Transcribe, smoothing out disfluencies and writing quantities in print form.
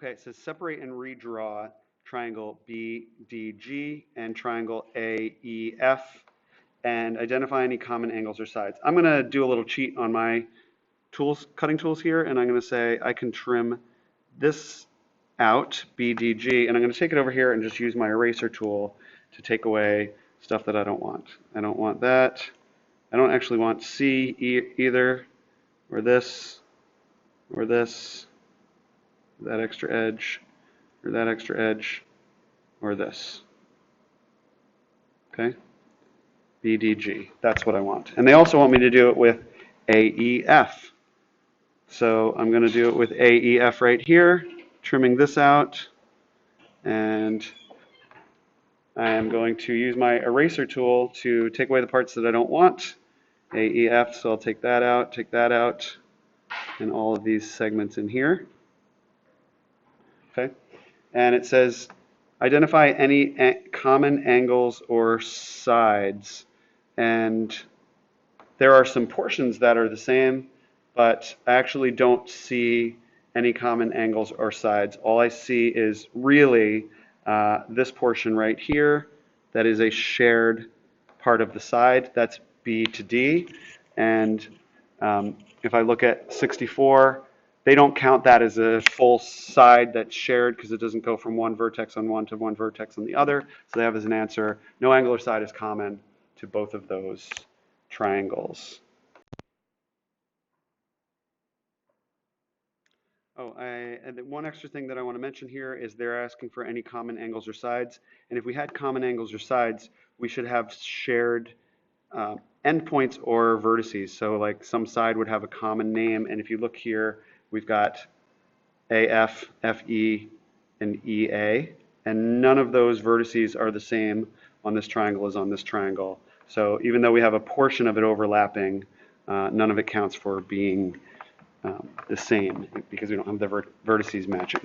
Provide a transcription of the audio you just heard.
Okay, it says separate and redraw triangle BDG and triangle AEF and identify any common angles or sides. I'm going to do a little cheat on my cutting tools here, and I'm going to say I can trim this out, BDG, and I'm going to take it over here and just use my eraser tool to take away stuff that I don't want. I don't want that. I don't actually want C either, or this, or this, that extra edge, or that extra edge, or this. Okay? BDG. That's what I want. And they also want me to do it with AEF. So I'm going to do it with AEF right here, trimming this out. And I am going to use my eraser tool to take away the parts that I don't want. AEF, so I'll take that out, and all of these segments in here. Okay? And it says, identify any common angles or sides. And there are some portions that are the same, but I actually don't see any common angles or sides. All I see is really this portion right here that is a shared part of the side. That's B to D. And if I look at 64, they don't count that as a full side that's shared because it doesn't go from one vertex on one to one vertex on the other. So they have as an answer, no angle or side is common to both of those triangles. Oh, and one extra thing that I want to mention here is they're asking for any common angles or sides. And if we had common angles or sides, we should have shared endpoints or vertices. So like some side would have a common name. And if you look here, we've got AF, FE, and EA. And none of those vertices are the same on this triangle as on this triangle. So even though we have a portion of it overlapping, none of it counts for being the same because we don't have the vertices matching.